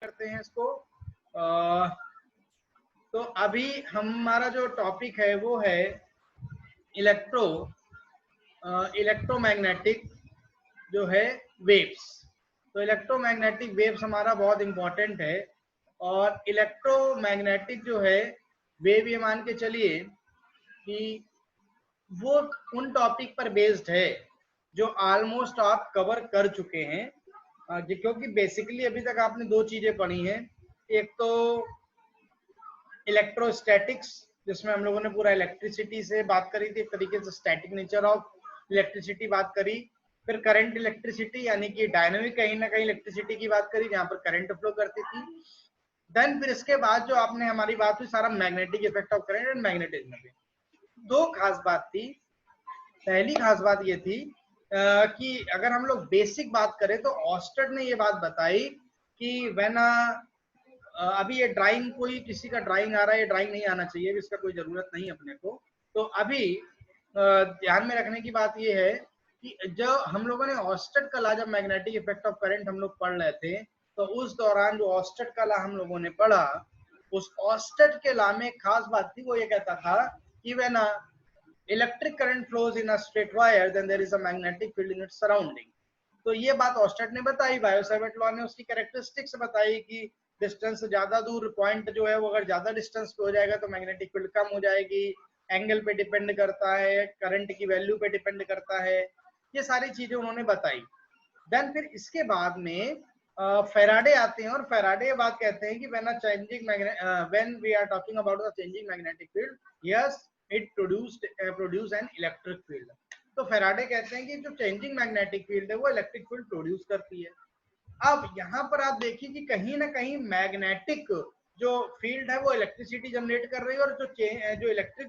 करते हैं इसको। तो अभी हमारा जो टॉपिक है वो है इलेक्ट्रोमैग्नेटिक जो है वेव्स। तो इलेक्ट्रोमैग्नेटिक वेव्स हमारा बहुत इंपॉर्टेंट है, और इलेक्ट्रोमैग्नेटिक जो है वेव, ये मान के चलिए कि वो उन टॉपिक पर बेस्ड है जो ऑलमोस्ट आप कवर कर चुके हैं, क्योंकि बेसिकली अभी तक आपने दो चीजें पढ़ी हैं। एक तो इलेक्ट्रोस्टैटिक्स, जिसमें हम लोगों ने पूरा इलेक्ट्रिसिटी से बात करी थी, एक तरीके से स्टैटिक नेचर ऑफ इलेक्ट्रिसिटी बात करी। फिर करंट इलेक्ट्रिसिटी यानी कि डायनामिक कहीं ना कहीं इलेक्ट्रिसिटी की बात करी, जहां पर करंट फ्लो करती थी। देन फिर इसके बाद जो आपने हमारी बात हुई सारा magnetic effect of current and magnetism पे। दो खास बात थी। पहली खास बात ये थी कि अगर हम लोग बेसिक बात करें तो ऑस्टेड ने ये बात बताई कि व्हेन अभी ये ड्राइंग, कोई किसी का ड्राइंग आ रहा है, ये ड्राइंग नहीं आना चाहिए, इसका कोई जरूरत नहीं अपने को। तो अभी ध्यान में रखने की बात ये है कि जो हम लोगों ने ऑस्टेड का लॉ, जब मैग्नेटिक इफेक्ट ऑफ करंट हम लोग पढ़ रहे थे, तो उस दौरान जो ऑस्टेड का लॉ हम लोगों ने पढ़ा, उस ऑस्टेड के लॉ में खास बात थी, वो ये कहता था कि when electric current flows in a straight wire then there is a magnetic field in its surrounding. तो ये बात ऑस्टेड ने बताई, बायो-सैवर्ट लॉ ने उसकी कैरेक्टरिस्टिक्स बताई कि डिस्टेंस ज्यादा दूर, पॉइंट जो है वो अगर ज्यादा डिस्टेंस पे हो जाएगा तो मैग्नेटिक फील्ड कम हो जाएगी, एंगल पे डिपेंड करता है, करंट की वैल्यू पे डिपेंड करता है, ये सारी चीजें उन्होंने बताई। देन फिर इसके बाद में फेराडे आते हैं, और फेराडे ये बात कहते हैं कि when we are talking about the changing magnetic field, yes it produce an electric field. तो फेराडे कहते हैं कि जो चेंजिंग मैग्नेटिक फील्ड है वो इलेक्ट्रिक फील्ड प्रोड्यूस करती है। अब यहाँ पर आप देखिए कि कहीं ना कहीं मैग्नेटिक जो फील्ड है वो इलेक्ट्रिसिटी जनरेट कर रही है, और जो इलेक्ट्रिक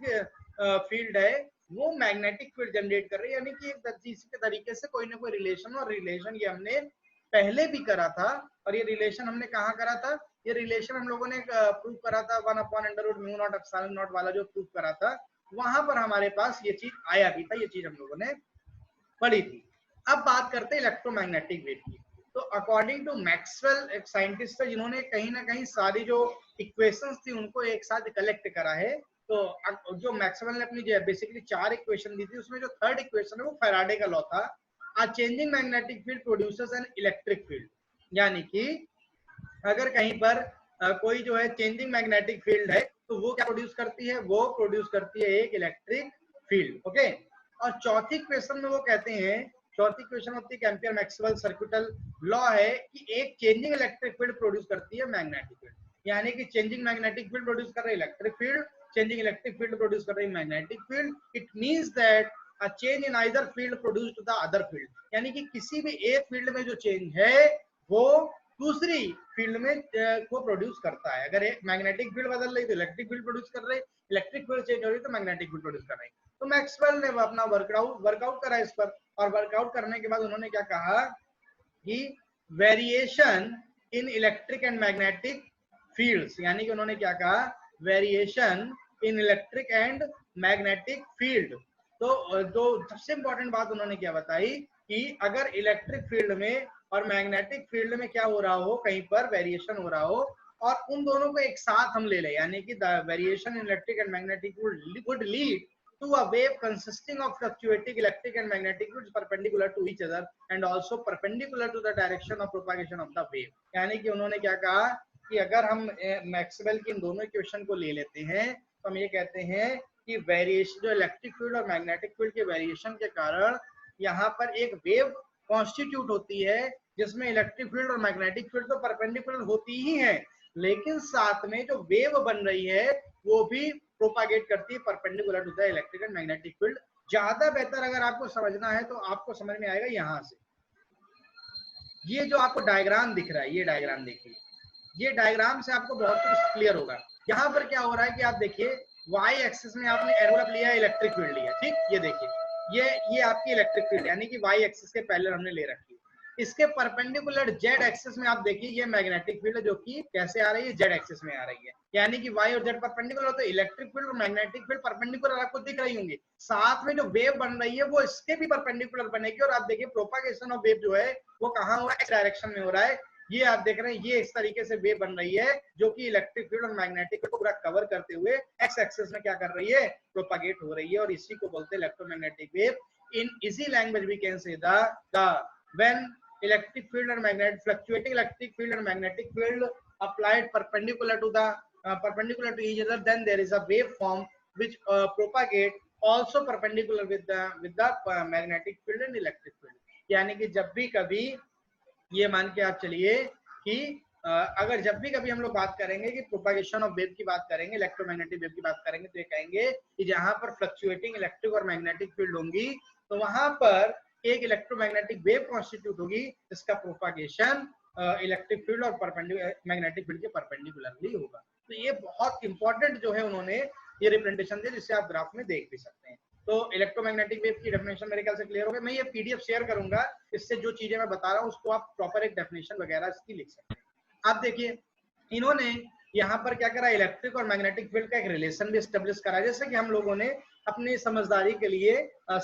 फील्ड है वो मैग्नेटिक फील्ड जनरेट कर रही है, यानी कि एक के तरीके से कोई ना कोई रिलेशन, और रिलेशन ये हमने पहले भी करा था। और ये रिलेशन हमने कहाँ करा था? ये रिलेशन हम लोगों ने प्रूव करा था 1/√μ0 वाला जो प्रूव करा था, वहां पर हमारे पास ये चीज आया भी था, ये चीज हम लोगों ने पढ़ी थी। अब बात करते हैं इलेक्ट्रोमैग्नेटिक वेव की। तो अकॉर्डिंग टू मैक्सवेल, एक साइंटिस्ट है जिन्होंने कहीं ना कहीं सारी जो इक्वेशंस थी उनको एक साथ कलेक्ट करा है। तो जो मैक्सवेल ने अपनी बेसिकली 4 इक्वेशन दी थी, उसमें जो थर्ड इक्वेशन है वो फैराडे का लॉ था, अ changing magnetic field produces N electric field. यानी कि अगर कहीं पर कोई जो है चेंजिंग मैग्नेटिक फील्ड है तो वो क्या प्रोड्यूस करती है? वो प्रोड्यूस करती है एक इलेक्ट्रिक फील्ड। ओके। और चौथी क्वेश्चन में वो कहते हैं, चौथी क्वेश्चन होती है एम्पियर मैक्सवेल सर्किटल लॉ है कि एक चेंजिंग इलेक्ट्रिक फील्ड प्रोड्यूस करती है मैग्नेटिक फील्ड। यानी कि चेंजिंग मैग्नेटिक फील्ड प्रोड्यूस कर रही है electric field, changing electric field produce कर रही है magnetic field. It means that a change in either field produce to the other field, यानी कि किसी भी एक फील्ड में जो चेंज है वो दूसरी फील्ड में को प्रोड्यूस करता है। अगर एक मैग्नेटिक फील्ड बदल रही तो इलेक्ट्रिक फील्ड प्रोड्यूस कर रही, इलेक्ट्रिक फील्ड चेंज हो रही तो मैग्नेटिक फील्ड प्रोड्यूस कर रही। तो मैक्सवेल ने अपना वर्कआउट करा इस पर, और वर्कआउट करने के बाद उन्होंने क्या कहा कि variation in electric and magnetic fields, यानी कि उन्होंने क्या कहा? Variation in electric and magnetic field. तो सबसे इंपॉर्टेंट बात उन्होंने क्या बताई कि अगर इलेक्ट्रिक फील्ड में और मैग्नेटिक फील्ड में क्या हो रहा हो, कहीं पर वेरिएशन हो रहा हो, और उन दोनों को एक साथ हम ले लें, यानी कि the variation in electric and magnetic would lead to a wave consisting of fluctuating electric and magnetic fields perpendicular to each other and also perpendicular to the direction of propagation of the wave। यानी कि उन्होंने क्या कहा कि अगर हम Maxwell की इन दोनों इक्वेशन को ले लेते हैं तो हम ये कहते हैं कि वेरिएशन, जो इलेक्ट्रिक फील्ड और मैग्नेटिक फील्ड के वेरिएशन के कारण यहाँ पर एक वेव कॉन्स्टिट्यूट होती है, जिसमें इलेक्ट्रिक फील्ड और मैग्नेटिक फील्ड तो परपेंडिकुलर होती ही है, लेकिन साथ में जो वेव बन रही है वो भी प्रोपागेट करती है perpendicular to the electric and magnetic field. ज्यादा बेहतर अगर आपको समझना है तो आपको समझ में आएगा यहां से, ये जो आपको डायग्राम दिख रहा है, ये डायग्राम देखिए, ये डायग्राम से आपको बहुत कुछ क्लियर होगा। यहाँ पर क्या हो रहा है कि आप देखिए, वाई एक्सिस में आपने एनवलप लिया, इलेक्ट्रिक फील्ड लिया, ठीक, ये देखिए, ये आपकी इलेक्ट्रिक फील्ड, यानी कि वाई एक्सिस के पैरेलल हमने ले रखी है। इसके परपेंडिकुलर जेड एक्सिस में आप देखिए ये मैग्नेटिक फील्ड है, जो कि कैसे आ रही है? जेड एक्सिस में आ रही है, यानी कि वाई और जेड परपेंडिकुलर, तो इलेक्ट्रिक फील्ड और मैग्नेटिक फील्ड परपेंडिकुलर आपको दिख रही होंगी। साथ में जो वेव बन रही है वो इसके भी परपेंडिकुलर बनेगी, और आप देखिए प्रोपागेशन ऑफ वेव जो है वो कहाँ हो रहा है? इस डायरेक्शन में हो रहा है, ये आप देख रहे हैं, ये इस तरीके से वेव बन रही है जो कि इलेक्ट्रिक फील्ड और मैग्नेटिक फील्ड को पूरा कवर करते हुए एक्स एक्सिस में क्या कर रही है, प्रोपागेट हो रही है, और इसी को बोलते हैं electromagnetic wave. In easy language we can say the when electric field and magnetic fluctuating electric field and magnetic field applied perpendicular to each other, then there is a wave form which propagate also perpendicular with the magnetic field and electric field। यानी कि जब भी कभी ये मान के आप चलिए कि अगर जब भी कभी हम लोग बात करेंगे कि प्रोपागेशन ऑफ वेव की बात करेंगे, इलेक्ट्रोमैग्नेटिक वेव की बात करेंगे, तो ये कहेंगे कि जहां पर फ्लक्चुएटिंग इलेक्ट्रिक और मैग्नेटिक फील्ड होंगी तो वहां पर एक इलेक्ट्रोमैग्नेटिक वेव कॉन्स्टिट्यूट होगी जिसका प्रोपागेशन इलेक्ट्रिक फील्ड और मैग्नेटिक फील्ड के परपेंडिकुलरली होगा। तो ये बहुत इंपॉर्टेंट जो है उन्होंने ये रिप्रेजेंटेशन दिया, जिससे आप ग्राफ में देख भी सकते हैं। तो इलेक्ट्रोमैग्नेटिक वेव की डेफिनेशन मेरे ख्याल से क्लियर हो गई। मैं ये पीडीएफ शेयर करूंगा, इससे जो चीजें मैं बता रहा हूँ उसको आप प्रॉपर एक डेफिनेशन वगैरह इसकी लिख सकते हैं। आप देखिए इन्होंने यहाँ पर क्या करा, इलेक्ट्रिक और मैग्नेटिक फील्ड का एक रिलेशन भी एस्टेब्लिश करा, जैसे कि हम लोगों ने अपनी समझदारी के लिए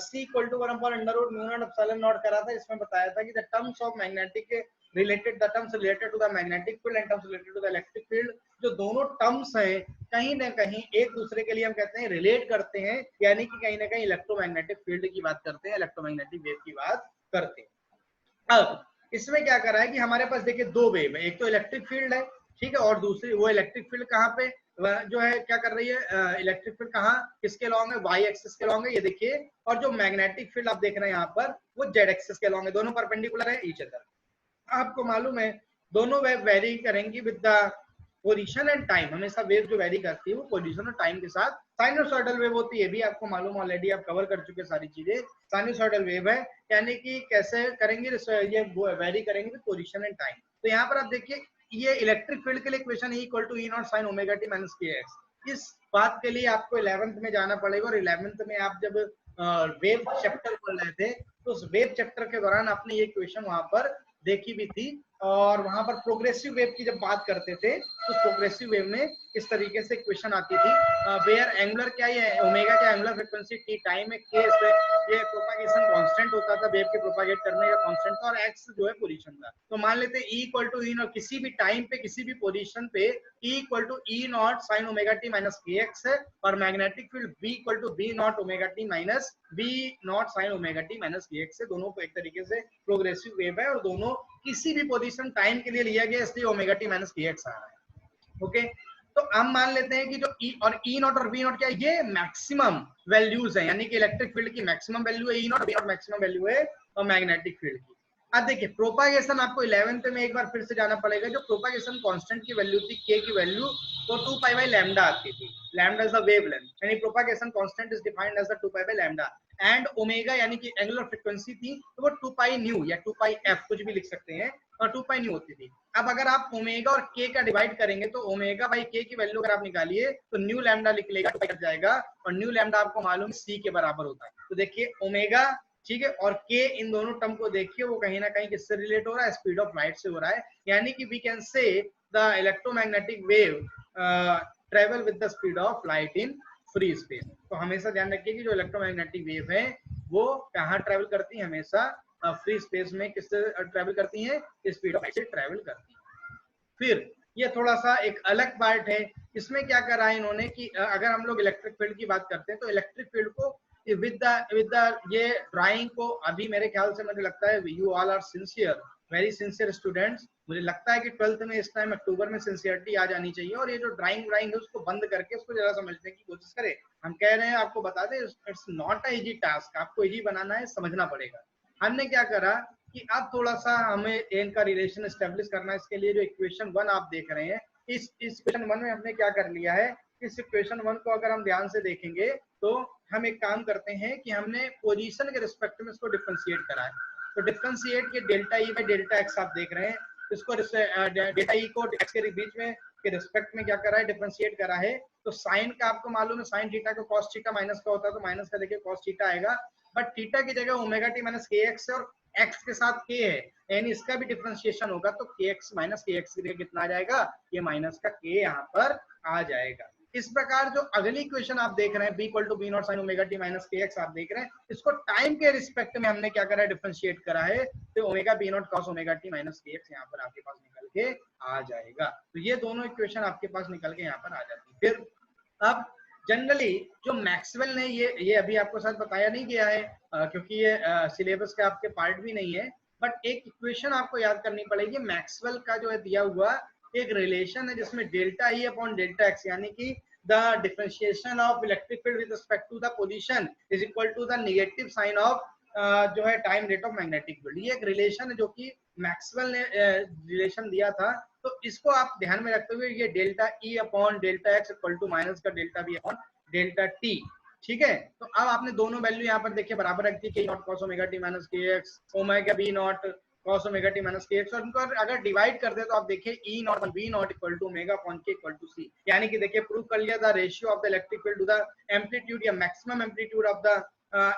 C = 1/√μ0 करा था। इसमें बताया था कि the terms of magnetic related, the terms related to the magnetic field and terms related to the electric field, जो दोनों टर्म्स हैं कहीं ना कहीं एक दूसरे के लिए हम कहते हैं रिलेट करते हैं, यानी कि कहीं ना कहीं इलेक्ट्रोमैग्नेटिक फील्ड की बात करते हैं, इलेक्ट्रोमैग्नेटिक वेव की बात करते हैं। अब इसमें क्या करा है कि हमारे पास देखिए दो वेव है, एक तो इलेक्ट्रिक फील्ड है, ठीक है, और दूसरी वो इलेक्ट्रिक फील्ड कहाँ पे जो है क्या कर रही है, इलेक्ट्रिक फील्ड कहाँ किसके लॉन्ग है, वाई एक्सिस के लॉन्ग है, ये देखिए, और जो मैग्नेटिक फील्ड आप देख रहे हैं यहाँ पर वो जेड एक्सिस के लॉन्ग है, दोनों परपेंडिकुलर है ईच अदर। आपको मालूम है दोनों वेव वेरी करेंगी with the position and time, हमेशा वेव जो वेरी करती है वो पोजीशन और टाइम के साथ। साइनोसॉइडल वेव होती है, भी आपको मालूम, ऑलरेडी आप कवर कर चुके सारी चीजें। साइनोसॉइडल वेव है, यानी कि कैसे करेंगे, ये वेरी करेंगे विद पोजीशन एंड टाइम। तो यहाँ पर आप देखिए ये इलेक्ट्रिक फील्ड के लिए equation E = E0 sin ωt - kx। इस बात के लिए आपको 11th में जाना पड़ेगा, और 11th में आप जब वेव चैप्टर पढ़ रहे थे तो उस वेव चैप्टर के दौरान आपने ये इक्वेशन वहां पर देखी भी थी, और वहां पर प्रोग्रेसिव वेव की जब बात करते थे तो प्रोग्रेसिव वेव में इस तरीके से इक्वेशन आती थी, वेयर एंगुलर क्या है, ओमेगा क्या एंगुलर फ्रीक्वेंसी, टी टाइम है, के ये प्रोपागेशन कांस्टेंट होता था, वेव के प्रोपागेट करने का कांस्टेंट था, और एक्स जो है पोजीशन था। तो मान लेते हैं E = E और किसी भी टाइम पे किसी भी पोजीशन पे E = E0 sin ωt - kx है, और magnetic field B = B0 ωt - B0 sin ωt - kx है। दोनों को एक तरीके से प्रोग्रेसिव वेव है और दोनों किसी भी पोजीशन टाइम के लिए लिया गया, इसलिए ωt - kx आ रहा है। ओके, तो हम मान लेते हैं कि जो E और E0 और V0 क्या है, ये मैक्सिमम वैल्यूज है, यानी कि इलेक्ट्रिक फील्ड की मैक्सिमम वैल्यू है E0, V0 मैक्सिमम वैल्यू है और मैग्नेटिक फील्ड की। अब देखिए प्रोपागेशन आपको 11th में एक बार फिर से जाना पड़ेगा, जो प्रोपागेशन कांस्टेंट की वैल्यू थी k की वैल्यू वो 2π/λ आती थी। लैम्डा इज द वेवलेंथ, यानी propagation constant is defined as the 2π/λ, and omega यानी कि एंगुलर फ्रीक्वेंसी थी तो वो 2π न्यू या 2πf कुछ भी लिख सकते हैं, और 2π न्यू होती थी। अब अगर आप ओमेगा और k का डिवाइड करेंगे तो ओमेगा बाई k की वैल्यू अगर आप निकालिए तो न्यू लैम्डा लिख लेगा, कट जाएगा, और न्यू लैम्डा आपको मालूम c के बराबर होता है। तो देखिए ओमेगा, ठीक है, और k, इन दोनों टर्म को देखिए वो कहीं ना कहीं किससे रिलेट हो रहा है, स्पीड ऑफ लाइट से हो रहा है, यानी कि we can say the electromagnetic wave travel with the speed of light in free space. तो हमेशा ध्यान रखिए कि जो इलेक्ट्रोमैग्नेटिक वेव है वो कहाँ ट्रेवल करती है, हमेशा फ्री स्पेस में किससे ट्रेवल करती है, स्पीड ऑफ लाइट से ट्रेवल करती है। फिर ये थोड़ा सा एक अलग पार्ट है, इसमें क्या करा है इन्होंने कि अगर हम लोग इलेक्ट्रिक फील्ड की बात करते हैं तो इलेक्ट्रिक फील्ड को विद द ये ड्राइंग को, अभी मेरे ख्याल से मुझे लगता है you all are sincere, very sincere students, मुझे लगता है कि 12th में इस टाइम अक्टूबर में सिंसियरिटी आ जानी चाहिए, और ये जो ड्राइंग है उसको बंद करके उसको जरा समझने की कोशिश करें। हम कह रहे हैं आपको बता दें, it's not a easy task, आपको इजी बनाना है, समझना पड़ेगा। हमने क्या करा कि अब थोड़ा सा हमें इनका रिलेशन एस्टेब्लिश करना है, इसके लिए जो इक्वेशन 1 आप देख रहे हैं, इस इक्वेशन 1 में हमने क्या कर लिया है, इस इक्वेशन 1 को अगर हम ध्यान से देखेंगे तो हम एक काम करते हैं कि हमने पोजीशन के रिस्पेक्ट में इसको डिफरेंशिएट करा है। तो डिफरेंशिएट के delta E by delta x आप देख रहे हैं, इसको डेल्टा ई को एक्स के बीच में के रिस्पेक्ट में क्या करा है, डिफरेंशिएट करा है। तो साइन का आपको मालूम है, साइन थीटा को कॉस थीटा माइनस का होता है, तो माइनस का देखिए कॉस थीटा आएगा, बट थीटा की जगह omega T minus K x है और एक्स के साथ के है, यानी इसका भी डिफरेंशिएशन होगा, तो के एक्स माइनस के एक्स की जगह कितना आ जाएगा, ये माइनस का के यहाँ पर आ जाएगा। इस प्रकार जो अगली इक्वेशन आप देख रहे हैं, b equal to B not sine omega T minus K X आप देख रहे हैं, इसको टाइम के रिस्पेक्ट में हमने क्या करा है, डिफरेंशिएट करा है, तो omega B not cos omega T minus K X यहाँ पर आपके पास निकल के आ जाएगा। तो ये दोनों इक्वेशन आपके पास निकल के यहाँ पर आ जाती है। फिर अब जनरली जो मैक्सवेल ने ये अभी आपको साथ बताया नहीं गया है, क्योंकि ये सिलेबस के आपके पार्ट भी नहीं है, बट एक इक्वेशन आपको याद करनी पड़ेगी। मैक्सवेल का जो है दिया हुआ एक रिलेशन है जिसमें delta E upon delta X, यानी कि the differentiation of electric field with respect to the position is equal to the negative sign of जो है time rate of magnetic field. ये एक रिलेशन है जो कि मैक्सवेल ने रिलेशन दिया था। तो इसको आप ध्यान में रखते हुए ये delta E upon delta X equal to minus का delta B upon delta T, ठीक है। तो अब आपने दोनों वैल्यू यहाँ पर देखिए बराबर रख दी, K naught cos omega T minus K X omega B naught cos omega T minus K X, और इनको अगर डिवाइड कर दे तो आप देखिए E naught B naught equal to omega upon K equal to C, यानी कि देखिए प्रूव कर लिया the ratio of the electric field to the amplitude या maximum amplitude of the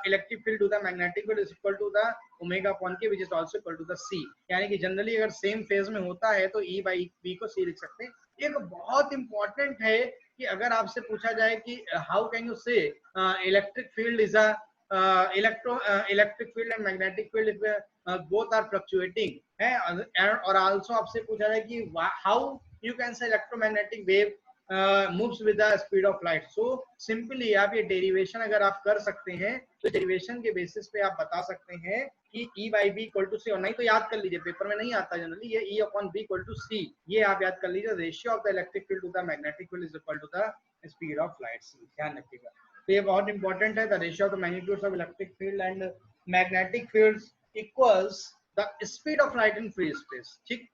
electric field to the magnetic field is equal to the omega upon K which is also equal to the C, यानी कि generally अगर same phase में होता है तो ई by B को सी लिख सकते हैं। एक बहुत इंपॉर्टेंट है कि अगर आपसे पूछा जाए कि हाउ कैन यू से electric field is a electric field and magnetic field if both are fluctuating है, और also आपसे पूछा जाए कि how you can say electromagnetic wave moves with the speed of light। so simply आप ये derivation अगर आप कर सकते हैं तो डेरिवेशन के बेसिस पे आप बता सकते हैं कि E by B equal to C, और नहीं तो याद कर लीजिए पेपर में नहीं आता जनरली, ये E upon B equal to C, ये आप याद कर लीजिए, ratio of the electric field to the magnetic field is equal to the speed of light, ध्यान रखिएगा। तो ये बहुत इंपॉर्टेंट है, the ratio of the magnitudes of electric field and magnetic fields equals the speed of light in free space, ठीक,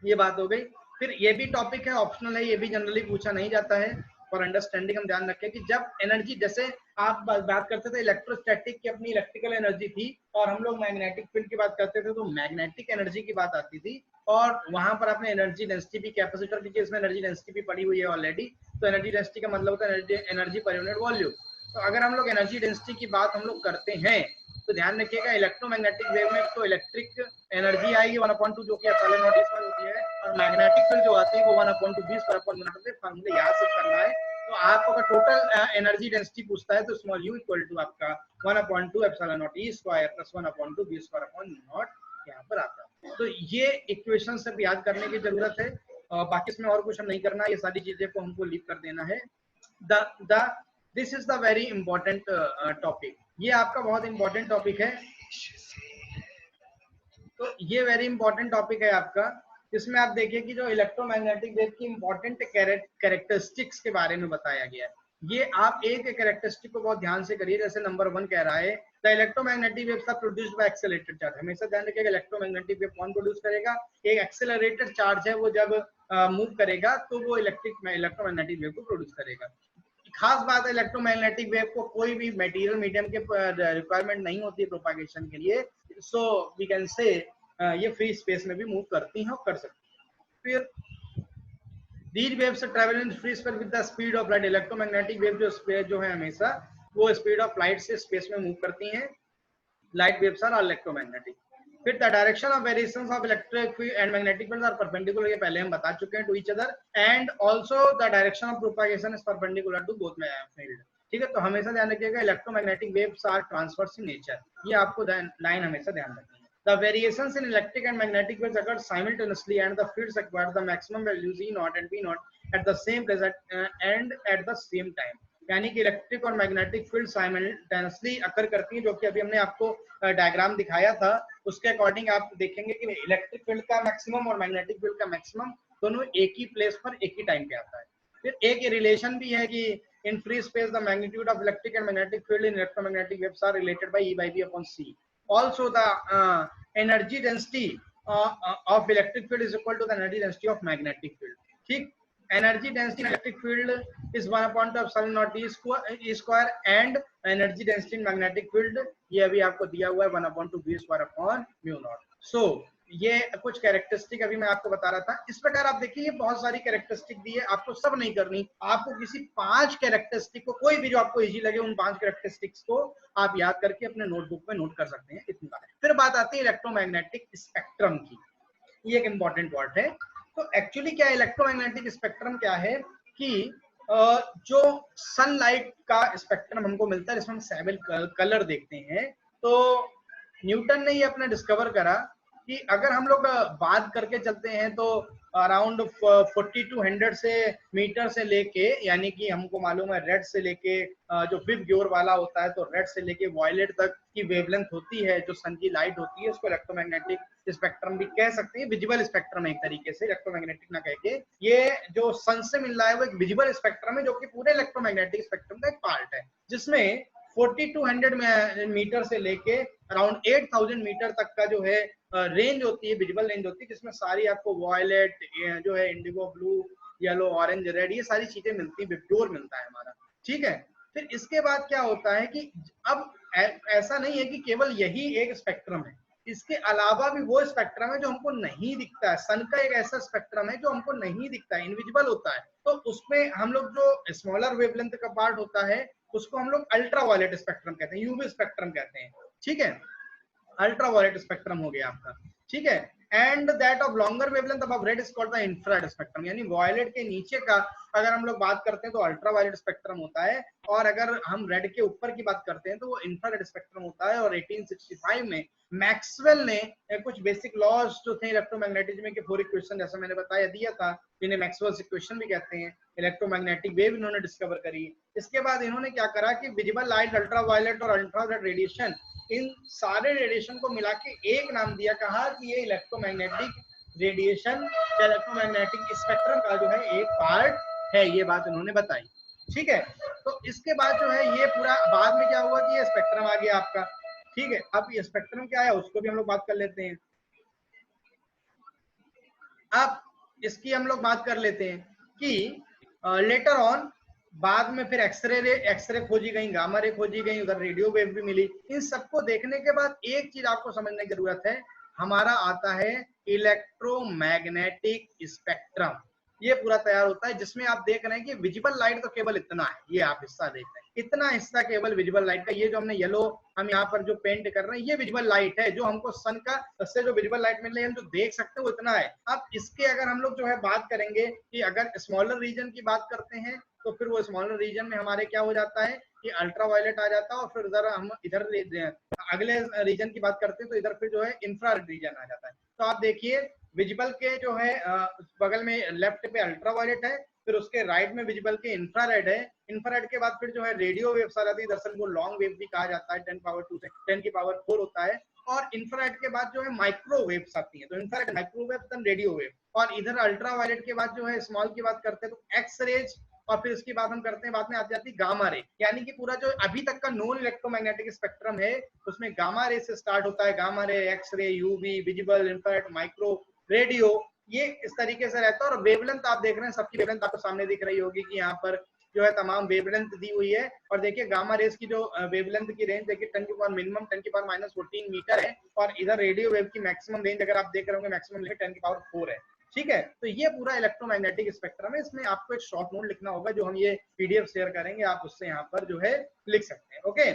ये बात हो गई। फिर ये भी टॉपिक है, ऑप्शनल है, ये भी जनरली पूछा नहीं जाता है, फॉर अंडरस्टैंडिंग हम ध्यान रखें कि जब एनर्जी, जैसे आप बात करते थे इलेक्ट्रोस्टैटिक की अपनी इलेक्ट्रिकल एनर्जी थी, और हम लोग मैग्नेटिक फील्ड की बात करते थे तो मैग्नेटिक एनर्जी की बात आती थी, और वहां पर आपने एनर्जी डेंसिटी भी, कैपेसिटर की केस में एनर्जी डेंसिटी भी पड़ी हुई है ऑलरेडी। तो एनर्जी डेंसिटी का मतलब होता है एनर्जी पर यूनिट वॉल्यूम। तो अगर हम लोग एनर्जी डेंसिटी की बात हम लोग करते हैं तो ध्यान रखिएगा इलेक्ट्रोमैग्नेटिक वेव में तो इलेक्ट्रिक एनर्जी आएगी 1/2 जो कि एप्सिलॉन नॉट स्क्वायर होती है, और मैग्नेटिक फील्ड जो आती है वो 1/2 v स्क्वायर अपॉन यूनिट से फॉर्मूला याद से करना है। तो आपको अगर टोटल एनर्जी डेंसिटी पूछता है तो स्मॉल u इक्वल टू आपका 1/2 epsilon not e square plus 1/2 v square upon not यहाँ पर आता है। तो ये इक्वेशन सब याद करने की जरूरत है, बाकी इसमें और कुछ हम नहीं करना, ये सारी चीजें को हमको लीव कर देना है। This is the very important topic, ये आपका बहुत इंपॉर्टेंट टॉपिक है। तो ये वेरी इंपॉर्टेंट टॉपिक है आपका, इसमें आप देखिए कि जो इलेक्ट्रोमैग्नेटिक वेव की इंपॉर्टेंट कैरेक्टरिस्टिक्स के बारे में बताया गया है। ये आप एक कैरेक्टरिस्टिक को बहुत ध्यान से करिए, जैसे नंबर 1 कह रहा है the electromagnetic waves are produced by accelerated charge. हमेशा ध्यान रखिएगा इलेक्ट्रोमैग्नेटिक वेव कौन प्रोड्यूस करेगा, एक एक्सेलरेटेड चार्ज है, वो जब मूव करेगा तो वो इलेक्ट्रोमैग्नेटिक वेव को प्रोड्यूस करेगा। खास बात है इलेक्ट्रोमैग्नेटिक वेव को कोई भी मटेरियल मीडियम के रिक्वायरमेंट नहीं होती है प्रोपागेशन के लिए, सो वी कैन से ये फ्री स्पेस में भी मूव करती हैं और कर सकती हैं। फिर these waves travel in free space with the speed of light। Electromagnetic wave जो है हमेशा वो स्पीड ऑफ लाइट से स्पेस में मूव करती हैं, लाइट वेव्स आर इलेक्ट्रोमैग्नेटिक। फिर the direction of variations of electric field and magnetic field are perpendicular, ये पहले हम बता चुके हैं, to each other, and also the direction of propagation is perpendicular to both field, ठीक है। तो हमेशा ध्यान रखिएगा electromagnetic waves are transverse in nature, ये आपको लाइन हमेशा ध्यान रखनी है। The variations in electric and magnetic waves occur simultaneously and the fields acquire the maximum values E naught and B naught at the same place and at the same time। यानी कि electric और magnetic field simultaneously अकर करती हैं, जो कि अभी हमने आपको डायग्राम दिखाया था, उसके अकॉर्डिंग आप देखेंगे कि इलेक्ट्रिक फील्ड का मैक्सिमम और मैग्नेटिक फील्ड का मैक्सिमम दोनों एक ही प्लेस पर एक ही टाइम पे आता है। फिर एक रिलेशन भी है कि in free space the magnitude of electric and magnetic field in electromagnetic waves are related by E by B upon C। Also the energy density of electric field is equal to the energy density of magnetic field, ठीक। energy density in electric field is 1/2 epsilon naught e square and energy density in magnetic field ये अभी आपको दिया हुआ है 1/2 v square upon mu naught। so ये कुछ characteristic अभी मैं आपको बता रहा था। इस प्रकार आप देखिए ये बहुत सारी कैरेक्टरिस्टिक दी है, आपको सब नहीं करनी, आपको किसी 5 कैरेक्टरिस्टिक को, कोई भी जो आपको इजी लगे उन 5 कैरेक्टरिस्टिक्स को आप याद करके अपने नोटबुक में नोट कर सकते हैं, इतना। फिर बात आती है इलेक्ट्रोमैग्नेटिक स्पेक्ट्रम की, ये एक इंपॉर्टेंट वर्ड है। तो एक्चुअली क्या है इलेक्ट्रोमैग्नेटिक स्पेक्ट्रम, क्या है कि जो सनलाइट का स्पेक्ट्रम हमको मिलता है जिसमें हम 7 कलर देखते हैं, तो न्यूटन ने ये अपना डिस्कवर करा कि अगर हम लोग बात करके चलते हैं तो अराउंड 4200 से मीटर से लेके, यानी कि हमको मालूम है रेड से लेके जो बिग ग्योर वाला होता है, तो रेड से लेके वायलेट तक की वेवलेंथ होती है जो सन की लाइट होती है, उसको इलेक्ट्रोमैग्नेटिक स्पेक्ट्रम भी कह सकते हैं। विजिबल स्पेक्ट्रम है एक तरीके से, इलेक्ट्रोमैग्नेटिक ना कह के। ये जो सन से मिल रहा है वो एक विजिबल स्पेक्ट्रम है जो कि पूरे इलेक्ट्रोमैग्नेटिक स्पेक्ट्रम का एक पार्ट है, जिसमें 4200 मीटर से लेके अराउंड 8000 मीटर तक का जो है रेंज होती है, विजिबल रेंज होती है, जिसमें सारी आपको वॉयलेट जो है, Indigo blue, yellow, orange, red, ये सारी चीजें मिलती है, विबग्योर मिलता है हमारा। ठीक है, फिर इसके बाद क्या होता है कि अब ऐसा नहीं है कि केवल यही एक स्पेक्ट्रम है, इसके अलावा भी वो स्पेक्ट्रम है जो हमको नहीं दिखता है। सन का एक ऐसा स्पेक्ट्रम है जो हमको नहीं दिखता है, इनविजिबल होता है, तो उसमें हम लोग जो स्मॉलर वेवलेंथ का पार्ट होता है उसको हम लोग अल्ट्रा वायलेट स्पेक्ट्रम कहते हैं, यूवी स्पेक्ट्रम कहते हैं। ठीक है, अल्ट्रा वायलेट स्पेक्ट्रम हो गया आपका। ठीक है, and that of longer wavelength above red is called the infrared spectrum, यानी वायलेट के नीचे का अगर हम लोग बात करते हैं तो अल्ट्रा वायलेट स्पेक्ट्रम होता है, और अगर हम रेड के ऊपर की बात करते हैं तो वो इंफ्रारेड स्पेक्ट्रम होता है। और 1865 में मैक्सवेल ने कुछ बेसिक लॉज जो थे इलेक्ट्रोमैग्नेटिज्म के 4 इक्वेशन, जैसा मैंने बताया दिया था, जिन्हें मैक्सवेल्स इक्वेशन भी कहते हैं, इलेक्ट्रोमैग्नेटिक वेव इन्होंने डिस्कवर करी। इसके बाद इन्होंने क्या करा कि विजिबल लाइट, अल्ट्रा वायलेट और अल्ट्रावायलेट रेडिएशन, इन सारे रेडिएशन को मिला के एक नाम दिया, कहा कि ये इलेक्ट्रोमैग्नेटिक रेडिएशन, इलेक्ट्रोमैग्नेटिक स्पेक्ट्रम का जो है एक पार्ट है, ये बात उन्होंने बताई। ठीक है, तो इसके बाद जो है ये पूरा बाद में क्या हुआ कि ये स्पेक्ट्रम आ गया आपका। ठीक है, अब ये स्पेक्ट्रम क्या है उसको भी हम लोग बात कर लेते हैं। अब इसकी हम लोग बात कर लेते हैं कि लेटर ऑन बाद में फिर एक्सरे खोजी गई, गामा रे खोजी गई, उधर रेडियो वेव भी मिली। इन सबको देखने के बाद एक चीज आपको समझने की जरूरत है, हमारा आता है इलेक्ट्रोमैग्नेटिक स्पेक्ट्रम। ये पूरा तैयार होता है, जिसमें आप देख रहे हैं कि विजिबल लाइट तो केवल इतना है, ये आप हिस्सा देख रहे हैं, इतना हिस्सा केवल विजिबल लाइट का। ये जो हमने येलो हम यहाँ पर जो पेंट कर रहे हैं, ये विजिबल लाइट है जो हमको सन का से जो विजिबल लाइट मिल रही है, हम जो देख सकते हैं वो इतना है। अब इसके अगर हम लोग जो है बात करेंगे कि अगर स्मॉलर रीजन की बात करते हैं तो फिर वो स्मॉलर रीजन में हमारे क्या हो जाता है कि अल्ट्रा वायलेट आ जाता है, और फिर उधर हम इधर अगले रीजन की बात करते हैं तो इधर फिर जो है इंफ्रारेड रीजन आ जाता है। तो आप देखिए विजिबल के जो है बगल में लेफ्ट पे अल्ट्रा वायलेट है, फिर उसके राइट में विजिबल के इंफ्रारेड है। इंफ्रारेड के बाद फिर जो है रेडियो वेव्स आ जाती है, दरअसल वो लॉन्ग वेव भी कहा जाता है, 10⁻2 से 10⁻4 होता है। और इंफ्रारेड के बाद जो है माइक्रोवेव्स आती है, तो infrared, microwave, then radio wave. और इधर अल्ट्रा वायलेट के बाद जो है स्मॉल की बात करते हैं तो एक्स रेज, और फिर उसकी बात हम करते हैं, बाद में आती जाती है गामा रे। यानी कि पूरा जो अभी तक का नॉन इलेक्ट्रोमैग्नेटिक स्पेक्ट्रम है उसमें गामा रे से स्टार्ट होता है, gamma ray, X ray, UV, visible, infrared, micro, radio, ये इस तरीके से रहता है। और वेवलेंथ आप देख रहे हैं, सबकी वेवलेंथ आपको सामने दिख रही होगी कि यहाँ पर जो है तमाम वेवलेंथ दी हुई है। और देखिए गामा रेस की जो वेवलेंथ की रेंज देखिए 10 की पावर मिनिमम 10 की पावर -14 मीटर है, और इधर रेडियो वेव की मैक्सिमम रेंज अगर आप देख रहे होंगे मैक्सिमम लिमिट 10 की पावर 4 है। ठीक है, तो ये पूरा इलेक्ट्रोमैग्नेटिक स्पेक्ट्रम है। इसमें आपको एक शॉर्ट नोट लिखना होगा जो हम ये पीडीएफ शेयर करेंगे, आप उससे यहाँ पर जो है लिख सकते हैं। ओके,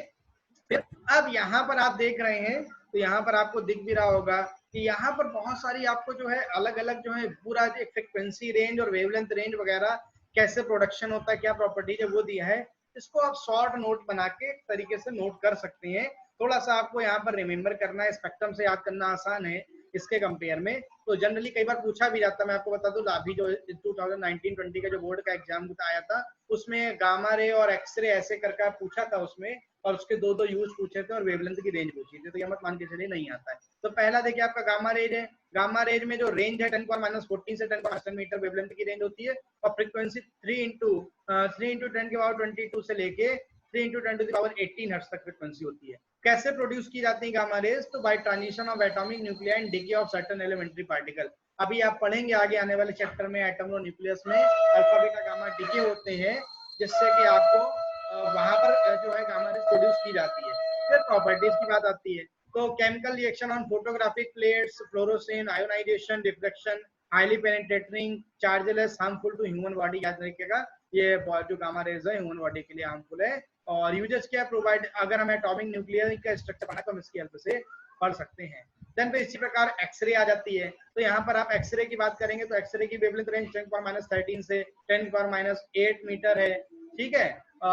फिर अब यहाँ पर आप देख रहे हैं तो यहाँ पर आपको दिख भी रहा होगा कि यहाँ पर बहुत सारी आपको जो है अलग अलग जो है पूरा फ्रिक्वेंसी रेंज और वेवलेंथ रेंज वगैरह कैसे प्रोडक्शन होता है, क्या प्रॉपर्टीज है, वो दिया है। इसको आप शॉर्ट नोट बना के तरीके से नोट कर सकते हैं। थोड़ा सा आपको यहाँ पर रिमेम्बर करना है, स्पेक्ट्रम से याद करना आसान है इसके कंपेयर में। तो जनरली कई बार पूछा भी जाता है, मैं आपको बता दूं अभी जो 2019-20 का जो बोर्ड का एग्जाम आया था उसमें गामा रे और एक्सरे ऐसे करके पूछा था उसमें, और उसके दो यूज पूछे थे और वेवलेंथ की रेंज पूछी थी, तो ये मत मान के चलिए नहीं आता है। तो पहला देखिए आपका गामा रेंज है, गामा रेंज में जो रेंज है 10⁻14 से 10⁻10 मीटर वेवलेंथ की रेंज होती है, और फ्रीक्वेंसी 3 इंटू 10 की पावर 22 से लेके 3 इंटू 10 की पावर 18 हर्ट्ज तक फ्रीक्वेंसी होती है। कैसे प्रोड्यूस की जाती है गामा रेज? तो by transition of atomic nuclei and decay of certain elementary particle. अभी आप पढ़ेंगे आगे आने वाले चैप्टर में, एटम और न्यूक्लियस में अल्फा बीटा गामा डिके होते हैं, जिससे कि आपको वहां पर जो है गामा रेज प्रोड्यूस की जाती है। फिर प्रॉपर्टीज की बात आती है, तो chemical reaction on photographic plates, fluorescence, ionization, deflection, highly penetrating, chargeless, harmful to human body. याद रखिएगा ये जो गामा रेज है ह्यूमन बॉडी के लिए हार्मफुल है। और यूजेस क्या प्रोवाइड, अगर हमें एटॉमिक न्यूक्लियर का स्ट्रक्चर पढ़ना है तो हम इसकी हेल्प से पढ़ सकते हैं। देन फिर इसी प्रकार एक्सरे आ जाती है। तो यहाँ पर आप एक्सरे की बात करेंगे तो एक्सरे की वेवलेंथ रेंज 10⁻13 से 10⁻8 मीटर है, ठीक है।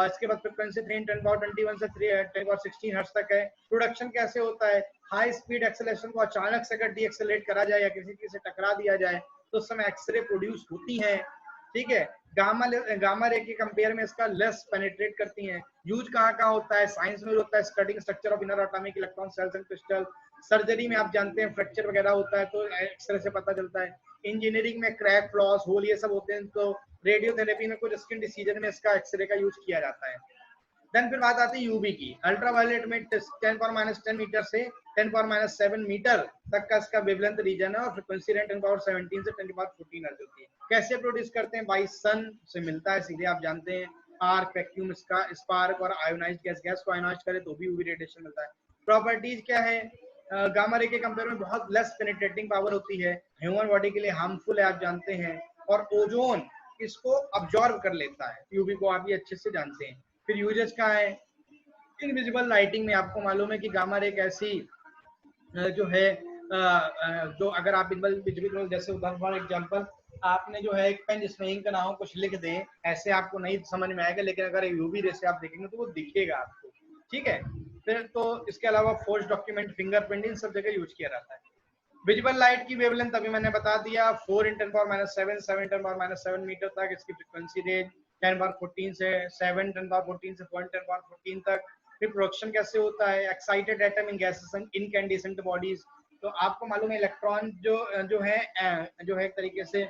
इसके बाद फ्रीक्वेंसी 3 10⁻21 से 3 10⁻16 हर्ट्ज तक है। प्रोडक्शन कैसे होता है, हाई स्पीड एक्सेलरेशन को अचानक से अगर डीएक्सेलरेट करा जाए या किसी चीज से टकरा दिया जाए तो उस समय एक्सरे प्रोड्यूस होती है, ठीक है। गामा रे के कंपेयर में इसका लेस पेनिट्रेट करती हैं। यूज कहाँ कहाँ होता है, साइंस में होता है, studying structure of inner atomic electron shells and crystal. Surgery में आप जानते हैं फ्रैक्चर वगैरह होता है तो एक्सरे से पता चलता है। इंजीनियरिंग में क्रैक, फ्लॉस, होल ये सब होते हैं। तो रेडियोथेरेपी में कुछ स्किन डिसीजन में इसका एक्सरे का यूज किया जाता है। देन फिर बात आती है यूवी की। अल्ट्रावायलेट में 10⁻10 मीटर से 10⁻7 मीटर तक का इसका वेवलेंथ रीजन है और फ्रीक्वेंसी रेंज 10⁻17 से 10⁻14 हर्ट्ज होती है। कैसे प्रोड्यूस करते हैं, बाई सन से मिलता है सीधे, आप जानते हैं। आर्क, वैक्यूम, स्पार्क और आयोनाइज्ड गैस को आयोनाइज करे तो भी यूवी रेडिएशन मिलता है। प्रॉपर्टीज क्या है, गामा रे के कंपेयर में बहुत लेस पेनिट्रेटिंग पावर होती है, ह्यूमन बॉडी के लिए हार्मफुल है, आप जानते हैं। और ओजोन इसको अब्जॉर्ब कर लेता है, यूवी को आप ये अच्छे से जानते हैं। फिर यूजेस कहाँ है, इनविजिबल लाइटिंग में आपको मालूम है कि गामा रे एक ऐसी जो है जो अगर आप विजिबल, जैसे उदाहरण फॉर एग्जांपल आपने जो है एक पेन जिसमें इंक ना हो कुछ लिख दें, ऐसे आपको नहीं समझ में आएगा, लेकिन अगर यूवी रे से आप देखेंगे तो वो दिखेगा आपको, ठीक है। फिर तो इसके अलावा फोर्ज डॉक्यूमेंट, फिंगरप्रिंट, इन सब जगह यूज किया जाता है। विजिबल लाइट की वेवलेंथ अभी मैंने बता दिया, 4 × 10⁻7 7 × 10⁻7 मीटर तक इसकी फ्रीक्वेंसी रेंज, 10⁻14 से 7 10⁻14 से 10⁻14 तक। फिर प्रोडक्शन कैसे होता है, excited atom in gases and incandescent bodies. तो आपको मालूम है इलेक्ट्रॉन जो है एक तरीके से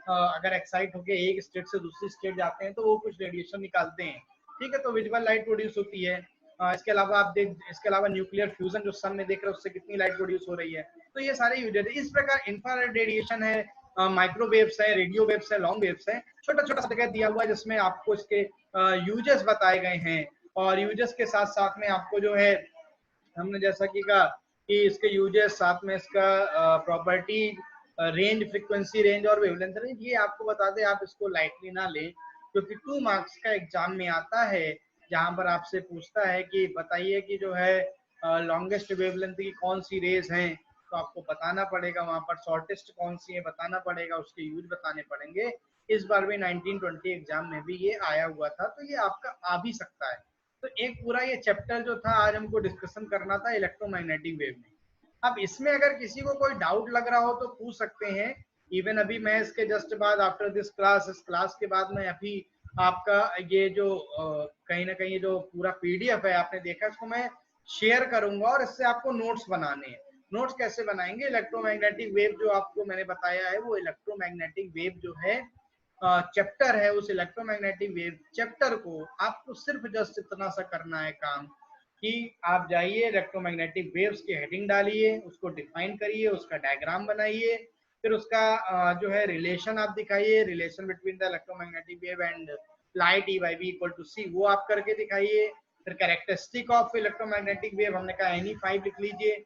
अगर एक्साइट होके एक स्टेट से दूसरी स्टेट जाते हैं तो वो कुछ रेडिएशन निकालते हैं, ठीक है। तो विजिबल लाइट प्रोड्यूस होती है। इसके अलावा आप इसके अलावा न्यूक्लियर फ्यूजन जो सन में देख रहे हैं उससे कितनी लाइट प्रोड्यूस हो रही है, तो ये सारे यूजेस है। इस प्रकार इंफ्रारेड रेडिएशन है, माइक्रोवेव्स है, रेडियो वेव्स है, लॉन्ग वेव्स है, छोटा छोटा जगह दिया हुआ है जिसमें आपको इसके यूजेस बताए गए हैं। और यूजेस के साथ साथ में आपको जो है हमने जैसा कि कहा कि इसके यूजेस, साथ में इसका प्रॉपर्टी, रेंज, फ्रीक्वेंसी रेंज और वेवलेंथ रेंज, ये आपको बता दें, आप इसको लाइटली ना लें क्योंकि 2 मार्क्स का एग्जाम में आता है जहां पर आपसे पूछता है कि बताइए कि जो है लॉन्गेस्ट वेवलेंथ की कौन सी रेज हैं, तो आपको बताना पड़ेगा। वहां पर शॉर्टेस्ट कौन सी है बताना पड़ेगा, उसके यूज बताने पड़ेंगे। इस बार भी 1920 एग्जाम में भी ये आया हुआ था, तो ये आपका आ भी सकता है। तो एक पूरा ये चैप्टर जो था आज हमको डिस्कशन करना था इलेक्ट्रोमैग्नेटिक वेव में। अब इसमें अगर किसी को कोई डाउट लग रहा हो तो पूछ सकते हैं। इवन अभी मैं इसके जस्ट बाद आफ्टर दिस क्लास, इस क्लास के बाद मैं अभी आपका ये जो कहीं ना कहीं जो पूरा पीडीएफ है आपने देखा, इसको मैं शेयर करूंगा और इससे आपको नोट्स बनाने हैं। नोट्स कैसे बनाएंगे, इलेक्ट्रोमैग्नेटिक वेव जो आपको मैंने बताया है वो इलेक्ट्रोमैग्नेटिक वेव जो है चैप्टर है, उस इलेक्ट्रोमैग्नेटिक वेव चैप्टर को आपको सिर्फ जस्ट इतना सा करना है काम कि आप जाइए इलेक्ट्रोमैग्नेटिक वेव्स की हेडिंग डालिए, उसको डिफाइन करिए, उसका डायग्राम बनाइए, फिर उसका जो है रिलेशन आप दिखाइए, relation between the electromagnetic wave and light E by V = C, वो आप करके दिखाइए। फिर कैरेक्टरिस्टिक ऑफ इलेक्ट्रोमैग्नेटिक वेव हमने कहा NE5 लिख लीजिए।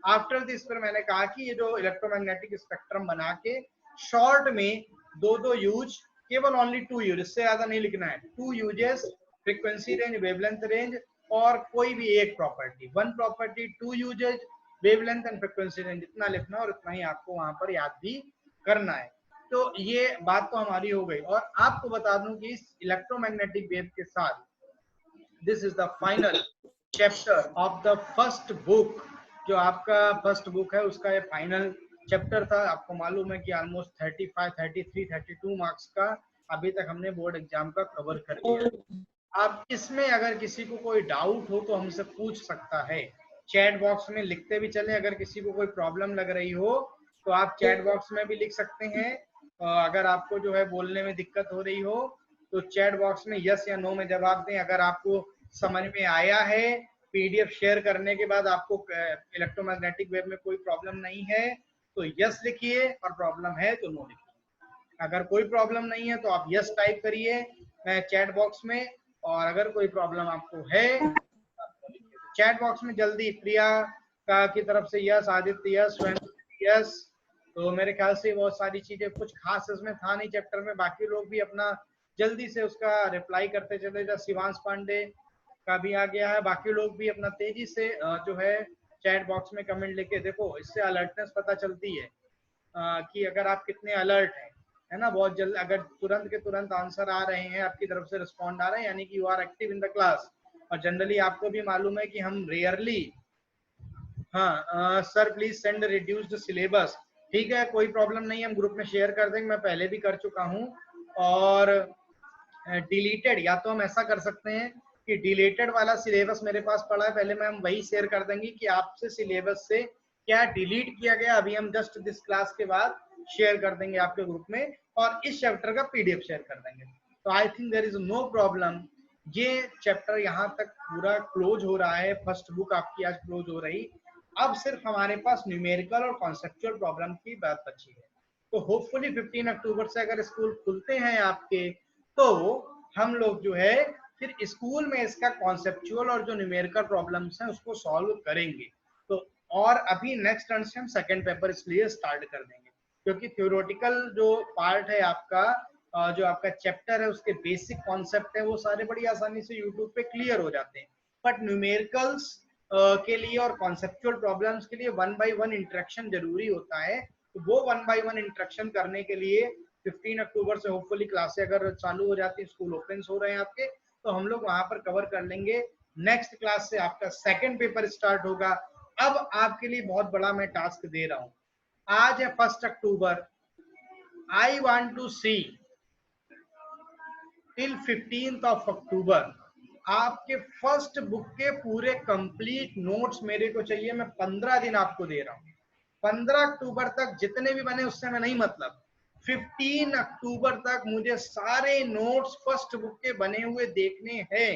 आफ्टर दिस पर मैंने कहा कि ये जो इलेक्ट्रोमैग्नेटिक स्पेक्ट्रम बना के शॉर्ट में दो यूज, केवल ओनली 2 यूज, इससे ज्यादा नहीं लिखना है, 2 uses, frequency range, wavelength range और कोई भी एक property, 1 property, 2 uses, wavelength and frequency range, इतना लिखना और इतना ही आपको वहां पर याद भी करना है। तो ये बात तो हमारी हो गई। और आपको बता दूं कि इस इलेक्ट्रोमैग्नेटिक वेव के साथ this is the final chapter of the first book. जो आपका फर्स्ट बुक है उसका ये फाइनल चैप्टर था। आपको मालूम है कि ऑलमोस्ट 35 33 32 मार्क्स का अभी तक हमने बोर्ड एग्जाम का कवर कर लिया। अब इसमें अगर किसी को कोई डाउट हो तो हमसे पूछ सकता है, चैट बॉक्स में लिखते भी चले। अगर किसी को कोई प्रॉब्लम लग रही हो तो आप चैट बॉक्स में भी लिख सकते हैं। अगर आपको जो है बोलने में दिक्कत हो रही हो तो चैट बॉक्स में यस या नो में जवाब दें। अगर आपको समझ में आया है, पीडीएफ शेयर करने के बाद आपको इलेक्ट्रोमैग्नेटिक वेव में कोई प्रॉब्लम नहीं है तो यस लिखिए, और प्रॉब्लम है तो नो लिखिए। अगर कोई प्रॉब्लम नहीं है तो आप यस टाइप करिए चैट बॉक्स में, और अगर कोई प्रॉब्लम आपको है चैट बॉक्स में जल्दी प्रिया का की तरफ से यस, आदित्य यस, यस। तो मेरे ख्याल से बहुत सारी चीजें, कुछ खास इसमें था नहीं चैप्टर में, बाकी लोग भी अपना जल्दी से उसका रिप्लाई करते चले। शिवांश पांडे का भी आ गया है, बाकी लोग भी अपना तेजी से जो है चैट बॉक्स में कमेंट लिखे। देखो इससे अलर्टनेस पता चलती है कि अगर आप कितने अलर्ट हैं, है ना। बहुत जल्द अगर तुरंत के तुरंत आंसर आ रहे हैं, आपकी तरफ से रिस्पॉन्ड आ रहे हैं, यानी कि you are active in the class. और जनरली आपको भी मालूम है कि हम रेयरली, हाँ sir please send reduced syllabus, ठीक है कोई प्रॉब्लम नहीं है, हम ग्रुप में शेयर कर देंगे, मैं पहले भी कर चुका हूँ। और डिलीटेड, या तो हम ऐसा कर सकते हैं कि डिलीटेड वाला सिलेबस मेरे पास पड़ा है, पहले मैं हम वही शेयर कर देंगे कि आपसे सिलेबस से क्या डिलीट किया गया, अभी हम जस्ट दिस क्लास के बाद शेयर कर देंगे आपके ग्रुप में, और इस चैप्टर का पीडीएफ शेयर कर देंगे। तो I think there is no problem. ये चैप्टर यहाँ तक पूरा क्लोज हो रहा है, फर्स्ट बुक आपकी आज क्लोज हो रही। अब सिर्फ हमारे पास न्यूमेरिकल और कॉन्सेप्चुअल प्रॉब्लम की बात बची है। तो होपफुली 15 अक्टूबर से अगर स्कूल खुलते हैं आपके, तो हम लोग जो है फिर स्कूल में इसका कॉन्सेप्चुअल और जो न्यूमेरिकल प्रॉब्लम्स हैं उसको सॉल्व करेंगे। तो और अभी नेक्स्ट टर्न से हम सेकंड पेपर इसलिए स्टार्ट कर देंगे, क्योंकि थ्योरेटिकल जो पार्ट है आपका, जो आपका चैप्टर है उसके बेसिक कॉन्सेप्ट है वो सारे बड़ी आसानी से यूट्यूब पे क्लियर हो जाते हैं। बट न्यूमेरिकल्स के लिए और कॉन्सेप्चुअल प्रॉब्लम्स के लिए 1 by 1 इंटरेक्शन जरूरी होता है। तो वो 1 by 1 इंटरेक्शन करने के लिए 15 अक्टूबर से होपफुली क्लासें अगर चालू हो जाती है, स्कूल ओपन हो रहे हैं आपके, तो हम लोग वहां पर कवर कर लेंगे। नेक्स्ट क्लास से आपका सेकंड पेपर स्टार्ट होगा। अब आपके लिए बहुत बड़ा मैं टास्क दे रहा हूं। आज है 1 October. I want to see till 15th of October आपके फर्स्ट बुक के पूरे कंप्लीट नोट्स मेरे को चाहिए। मैं 15 दिन आपको दे रहा हूं। 15 अक्टूबर तक जितने भी बने उससे मैं नहीं मतलब, 15 अक्टूबर तक मुझे सारे नोट्स फर्स्ट बुक के बने हुए देखने हैं।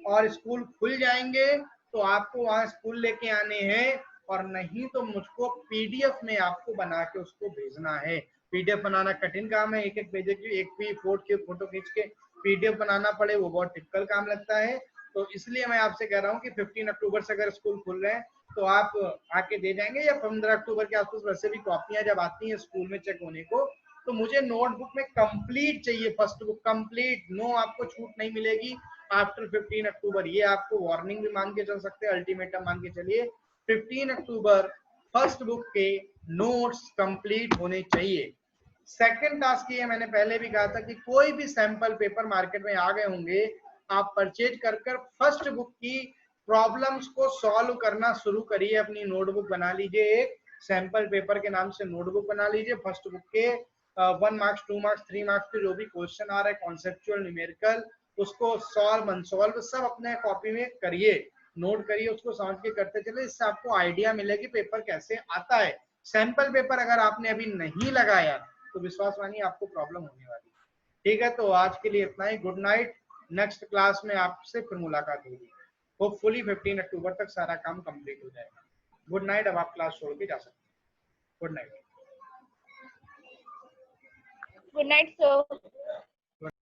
और स्कूल खुल जाएंगे तो आपको वहां स्कूल लेके आने हैं, और नहीं तो मुझको पीडीएफ में आपको बना के उसको भेजना है। पीडीएफ बनाना कठिन काम है, एक एक पेज की एक भी फोटो खींच के पीडीएफ बनाना पड़े, वो बहुत टिपिकल काम लगता है। तो इसलिए मैं आपसे कह रहा हूँ कि 15 अक्टूबर से अगर स्कूल खुल रहे हैं तो आप आके दे जाएंगे, या 15 अक्टूबर के आसपास वैसे भी कॉपियां जब आती हैं स्कूल में चेक होने को, तो मुझे नोटबुक में कंप्लीट चाहिए, फर्स्ट बुक कंप्लीट, नो आपको छूट नहीं मिलेगी आफ्टर 15 अक्टूबर। ये आपको वार्निंग भी मान के चल सकते हैं, अल्टीमेटम मान के चलिए। 15 अक्टूबर फर्स्ट बुक के नोट्स कंप्लीट होने चाहिए। सेकंड टास्क ये मैंने पहले भी कहा था कि कोई भी सैंपल पेपर मार्केट में आ गए होंगे, आप परचेज कर फर्स्ट बुक की प्रॉब्लम्स को सॉल्व करना शुरू करिए। अपनी नोटबुक बना लीजिए, एक सैंपल पेपर के नाम से नोटबुक बना लीजिए। फर्स्ट बुक के 1 मार्क्स 2 मार्क्स 3 मार्क्स के जो भी क्वेश्चन आ रहा है कॉन्सेप्चुअल न्यूमेरिकल, उसको सॉल्व अनसॉल्व सब अपने कॉपी में करिए, नोट करिए, उसको समझ के करते चले। इससे आपको आइडिया मिलेगी पेपर कैसे आता है। सैंपल पेपर अगर आपने अभी नहीं लगाया तो विश्वास मानिए आपको प्रॉब्लम होने वाली है। ठीक है, तो आज के लिए इतना ही। Good night. नेक्स्ट क्लास में आपसे फिर मुलाकात होगी। होपफुली 15 अक्टूबर तक सारा काम कंप्लीट हो जाएगा। Good night. अब आप क्लास छोड़ के जा सकते हैं। Good night. Good night sir.